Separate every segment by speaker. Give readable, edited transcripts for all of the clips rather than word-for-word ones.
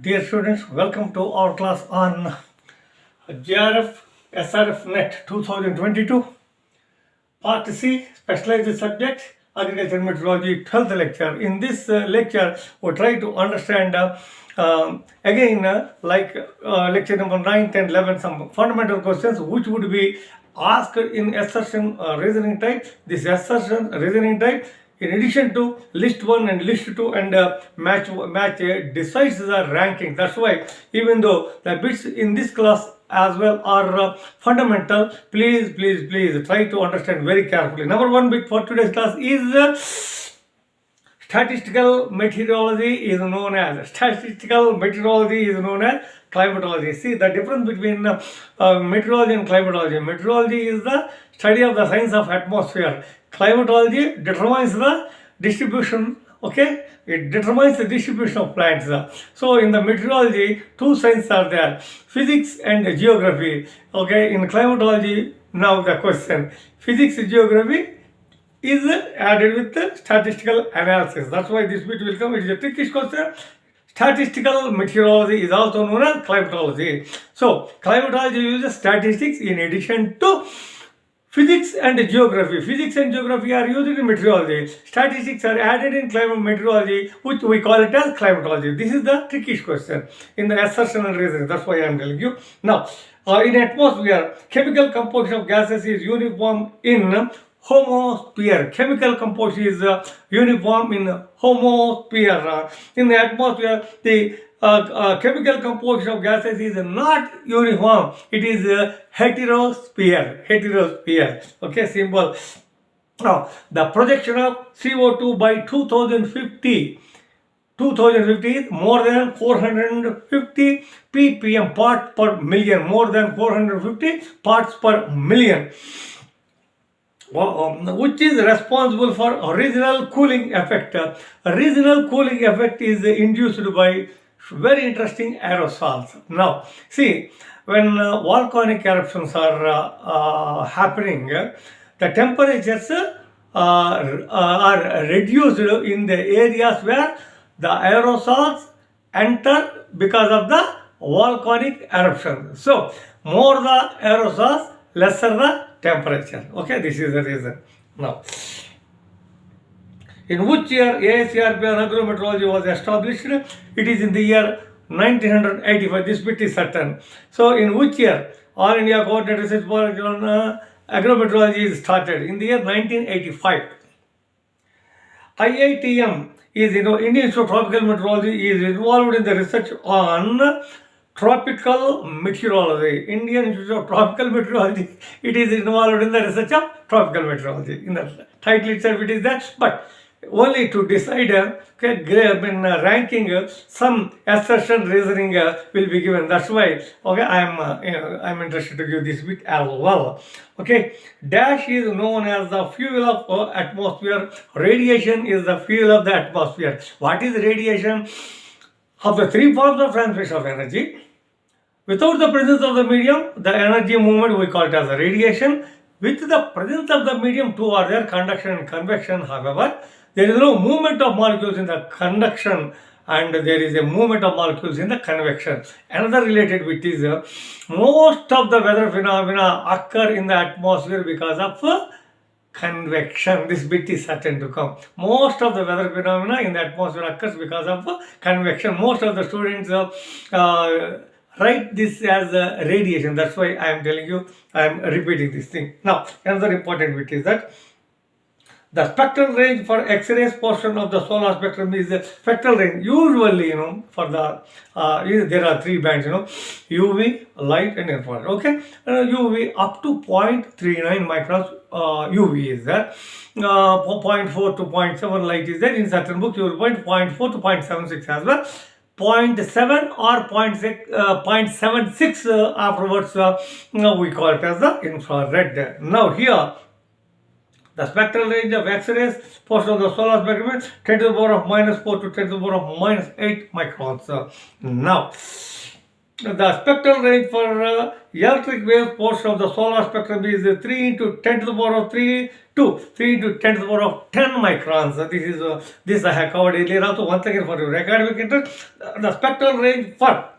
Speaker 1: Dear students, welcome to our class on JRF SRF Net 2022 Part C, Specialized Subject, Agriculture Meteorology, 12th lecture. In this lecture, we try to understand lecture number 9, 10, 11, some fundamental questions which would be asked in assertion reasoning type. This assertion reasoning type, in addition to list 1 and list 2 and match decides the ranking. That's why even though the bits in this class as well are fundamental, please try to understand very carefully. Number 1 bit for today's class is statistical meteorology is known as climatology. See the difference between meteorology and climatology. Meteorology is the study of the science of atmosphere. Climatology determines the distribution, okay? It determines the distribution of plants. So in the meteorology, two sciences are there, physics and geography. Okay, in climatology, now the question, physics and geography is added with the statistical analysis. That's why this bit will come. It is a trickish question. Statistical meteorology is also known as climatology. So climatology uses statistics in addition to physics and geography. Physics and geography are used in meteorology. Statistics are added in climate meteorology, which we call it as climatology. This is the trickish question in the assertion and reasoning. That's why I am telling you. Now, in atmosphere, chemical composition of gases is uniform in homosphere. Chemical composition is uniform in homosphere. In the atmosphere, the chemical composition of gases is not uniform. It is heterosphere. Okay, symbol. Now, the projection of CO2 by 2050 is more than 450 ppm, parts per million. More than 450 parts per million. Which is responsible for a regional cooling effect. A regional cooling effect is induced by very interesting aerosols. Now, see, when volcanic eruptions are happening, the temperatures are reduced in the areas where the aerosols enter because of the volcanic eruption. So, more the aerosols, lesser the temperature. Okay, this is the reason. Now, in which year ASCRP and Agrometeorology was established? It is in the year 1985. This bit is certain. So, in which year All India Coordinated Research for Agrometeorology is started? In the year 1985. IITM is, Indian Institute of Tropical Meteorology is involved in the research on tropical meteorology. Indian Institute of Tropical Meteorology, it is involved in the research of tropical meteorology. In the title itself it is that, but only to decide ranking, some assertion reasoning will be given. That's why, okay, I'm interested to give this bit as well. Okay, dash is known as the fuel of atmosphere. Radiation is the fuel of the atmosphere. What is radiation? Of the three forms of transmission of energy, without the presence of the medium, the energy movement we call it as a radiation. With the presence of the medium, two are there, conduction and convection. However, there is no movement of molecules in the conduction and there is a movement of molecules in the convection. Another related bit is most of the weather phenomena occur in the atmosphere because of convection. This bit is certain to come. Most of the weather phenomena in the atmosphere occurs because of convection. Most of the students write this as radiation. That's why I am telling you, I am repeating this thing. Now, another important bit is that the spectral range for X-rays portion of the solar spectrum is the spectral range. Usually, for the there are three bands, UV, light, and infrared. Okay, UV up to 0.39 microns. UV is there. 0.4 to 0.7 light is there. In certain books, you will find 0.4 to 0.76 as well. 0.7 or 0.76 afterwards, we call it as the infrared. Now here, the spectral range of X-rays portion of the solar spectrum is 10⁻⁻⁴ to 10⁻⁻⁸ microns. Now, The spectral range for electric wave portion of the solar spectrum is 3 into 10 to the power of 3 to 3 into 10 to the power of 10 microns. This I have covered earlier also. Once again, for your academic interest, the spectral range for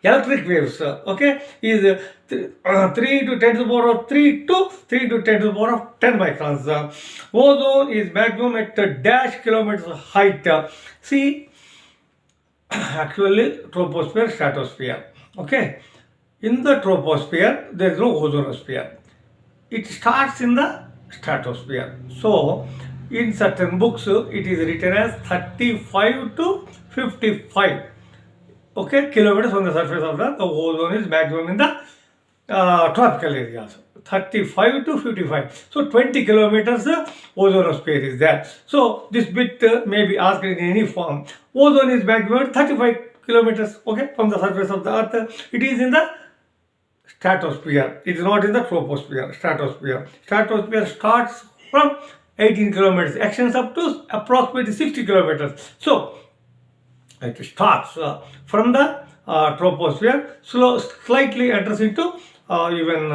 Speaker 1: electric waves, okay, is 3 into 10 to the power of 3 to 3 into 10 to the power of 10 microns. Ozone is maximum at dash kilometers height. See, actually troposphere, stratosphere. Okay, in the troposphere there is no ozonosphere. It starts in the stratosphere. So in certain books it is written as 35 to 55, okay, kilometers on the surface of the ozone is maximum in the tropical areas. 35 to 55. So 20 kilometers ozonosphere is there. So this bit may be asked in any form. Ozone is maximum 35 kilometers, okay, from the surface of the earth. It is in the stratosphere. It is not in the troposphere. Stratosphere. Stratosphere starts from 18 kilometers, extends up to approximately 60 kilometers. So it starts from the troposphere, slightly enters into even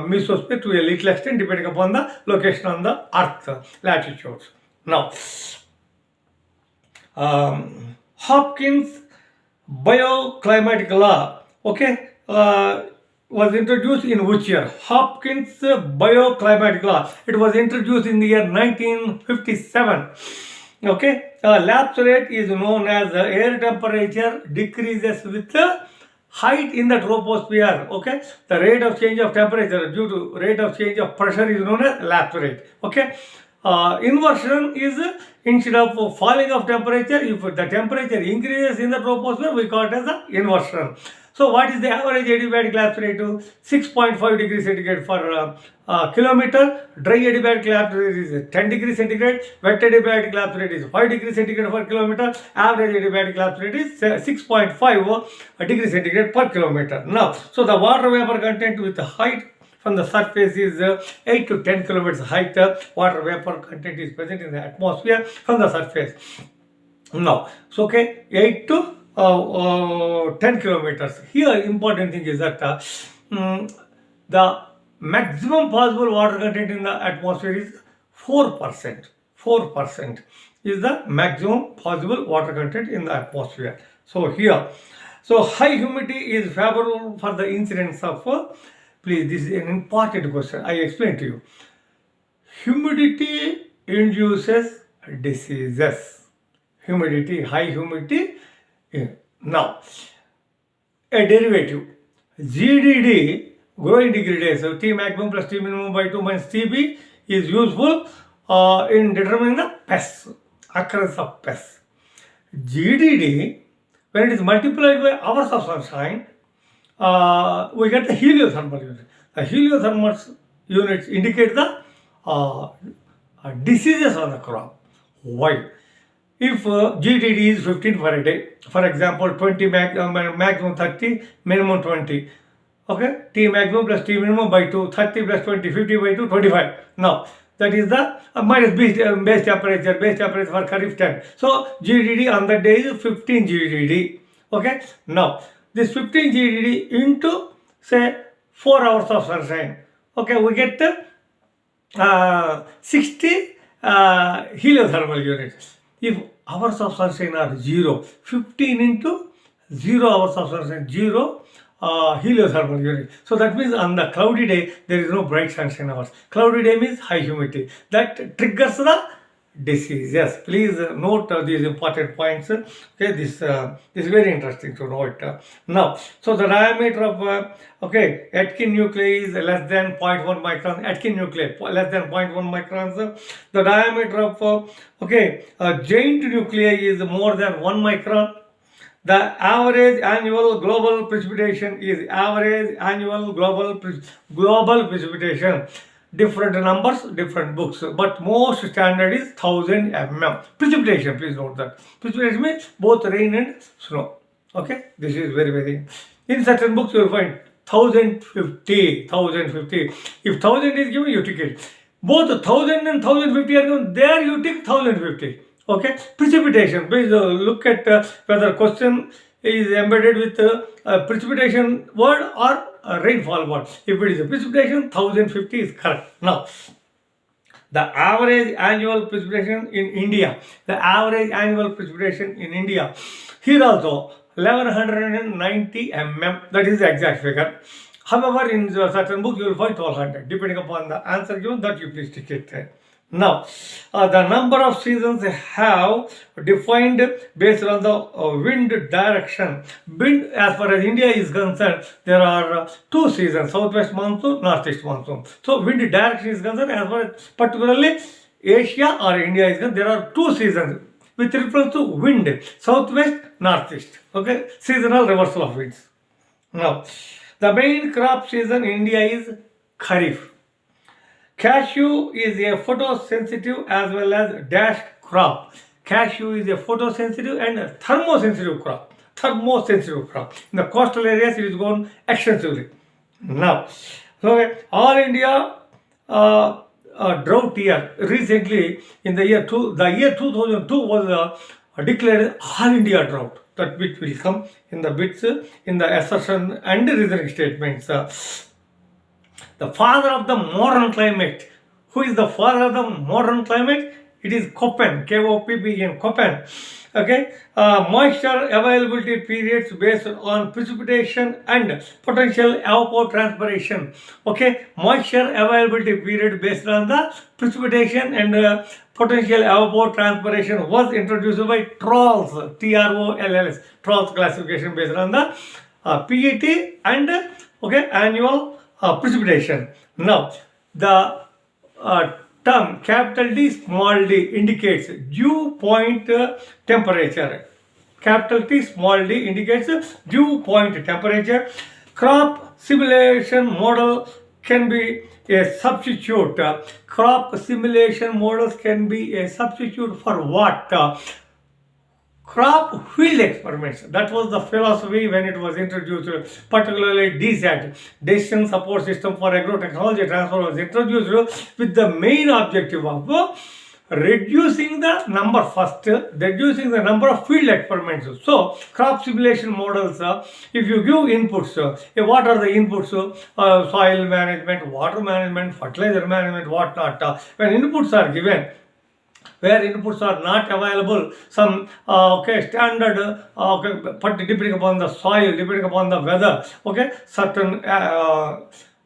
Speaker 1: mesosphere to a little extent, depending upon the location on the earth latitudes. Now, Hopkins Bioclimatic Law, okay, was introduced in which year? Hopkins Bioclimatic Law. It was introduced in the year 1957. Okay, lapse rate is known as air temperature decreases with height in the troposphere. Okay, the rate of change of temperature due to rate of change of pressure is known as lapse rate. Okay, inversion is instead of falling of temperature, if the temperature increases in the troposphere, we call it as the inversion. So what is the average adiabatic lapse rate? 6.5 degrees centigrade for kilometer. Dry adiabatic lapse rate is 10 degrees centigrade. Wet adiabatic lapse rate is 5 degrees centigrade per kilometer. Average adiabatic lapse rate is 6.5 degrees centigrade per kilometer. Now, so the water vapor content with the height from the surface is 8 to 10 kilometers height. Water vapor content is present in the atmosphere from the surface. Now, so okay, 8 to 10 kilometers. Here, important thing is that the maximum possible water content in the atmosphere is 4%. 4% is the maximum possible water content in the atmosphere. So here, so high humidity is favorable for the incidence of, please, this is an important question. I explain to you. Humidity induces diseases. Humidity, high humidity. Now, a derivative GDD, growing degree days, so T maximum plus T minimum by 2 minus TB is useful in determining the pests, occurrence of pests. GDD, when it is multiplied by hours of sunshine, we get the heliothermal unit. The heliothermal units indicate the diseases on the crop. Why? If GDD is 15 per day, for example, 20 maximum 30, minimum 20. Okay, T maximum plus T minimum by 2, 30 plus 20, 50 by 2, 25. Now, that is the minus base temperature for Kharif 10. So, GDD on that day is 15 GDD. Okay, now, this 15 GDD into, say, 4 hours of sunshine. Okay, we get 60 heliothermal units. If hours of sunshine are 0, 15 into 0 hours of sunshine, 0 heliothermal unit. So that means on the cloudy day, there is no bright sunshine hours. Cloudy day means high humidity. That triggers the disease. Yes, please note these important points. Okay, this is very interesting to note. Now, so the diameter of Aitken nuclei is less than 0.1 microns. Aitken nuclei less than 0.1 microns. The diameter of giant nuclei is more than 1 micron. The average annual global precipitation is average annual global precipitation. Different numbers, different books, but most standard is 1000 mm. Precipitation, please note that. Precipitation means both rain and snow. Okay, this is very, very. In certain books, you will find 1050. If 1000 is given, you take it. Both 1000 and 1050 are given. There you take 1050. Okay, precipitation. Please look at whether question is embedded with precipitation word or rainfall word. If it is a precipitation, 1050 is correct. Now, the average annual precipitation in India, here also 1190 mm, that is the exact figure. However, in certain book you will find 1200, depending upon the answer given, that you please stick it there. Now, the number of seasons have defined based on the wind direction. Wind, as far as India is concerned, there are two seasons, southwest monsoon, northeast monsoon. So, wind direction is concerned, as far as particularly Asia or India is concerned, there are two seasons with reference to wind, southwest, northeast. Okay, seasonal reversal of winds. Now, the main crop season in India is Kharif. Cashew is a photosensitive as well as dash crop. Cashew is a photosensitive and thermosensitive crop. In the coastal areas, it is grown extensively. Now, so all India drought year. Recently, in the year 2002 was declared all India drought. That bit will come in the bits in the assertion and reasoning statements. The father of the modern climate. Who is the father of the modern climate? It is Köppen, K-O-P-P-E-N, Köppen. Okay, moisture availability periods based on precipitation and potential evapotranspiration. Okay, moisture availability period based on the precipitation and potential evapotranspiration was introduced by TROLLS, T-R-O-L-L-S, TROLLS classification based on the PET and annual precipitation. Now, the term capital D small d indicates dew point temperature. Capital T small d indicates dew point temperature. Crop simulation model can be a substitute. Crop simulation models can be a substitute for what? Crop field experiments. That was the philosophy when it was introduced, particularly DSAT, Decision Support System for Agro-Technology Transfer, was introduced with the main objective of reducing the number of field experiments. So, crop simulation models, if you give inputs, what are the inputs? Soil management, water management, fertilizer management, whatnot. When inputs are given, where inputs are not available, some standard, depending upon the soil, depending upon the weather, certain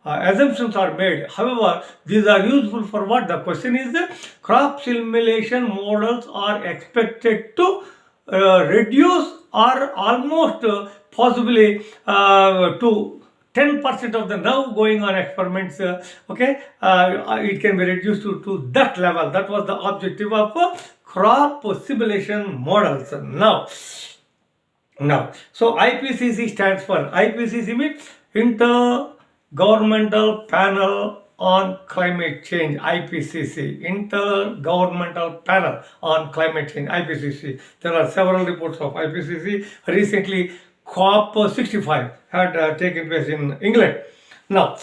Speaker 1: assumptions are made. However, these are useful for what? The question is, crop simulation models are expected to reduce or almost possibly to 10% of the now going on experiments, it can be reduced to that level. That was the objective of crop simulation models. So IPCC stands for, IPCC means Intergovernmental Panel on Climate Change, IPCC, Intergovernmental Panel on Climate Change, IPCC. There are several reports of IPCC. Recently, COP65 had taken place in England. Now,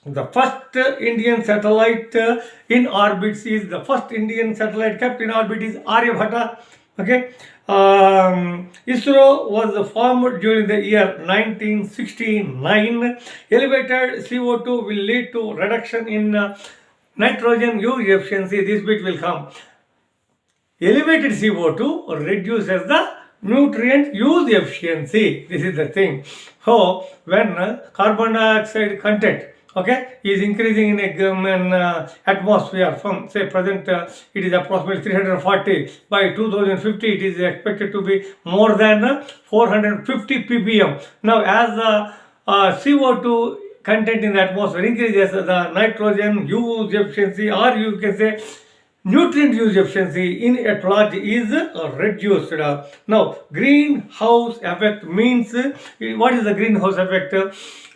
Speaker 1: the first Indian satellite in orbit is, the first Indian satellite kept in orbit is Aryabhata. ISRO was formed during the year 1969. Elevated CO2 will lead to reduction in nitrogen use efficiency. This bit will come. Elevated CO2 reduces the nutrient use efficiency. This is the thing. So, when carbon dioxide content is increasing in an atmosphere from, say, present it is approximately 340. By 2050, it is expected to be more than 450 ppm. Now, as the CO2 content in the atmosphere increases, the nitrogen use efficiency, or you can say nutrient use efficiency in at large is reduced. Now, greenhouse effect means, what is the greenhouse effect?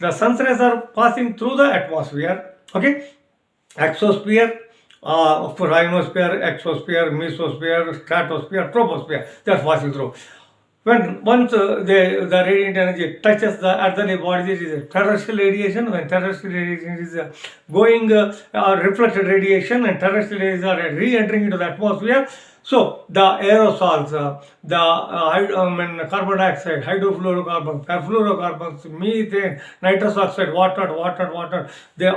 Speaker 1: The sun's rays are passing through the atmosphere. Exosphere, ionosphere, exosphere, mesosphere, stratosphere, troposphere, they are passing through. When once the radiant energy touches the earthly bodies, it is a terrestrial radiation. When terrestrial radiation is going reflected radiation, and terrestrial rays are re-entering into the atmosphere, So the aerosols, carbon dioxide, hydrofluorocarbons, perfluorocarbons, methane, nitrous oxide, water, their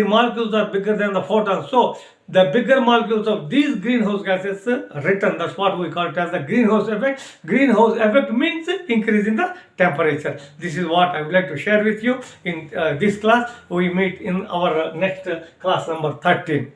Speaker 1: molecules are bigger than the photons. So the bigger molecules of these greenhouse gases return. That's what we call it as the greenhouse effect. Greenhouse effect means increase in the temperature. This is what I would like to share with you in this class. We meet in our next class number 13.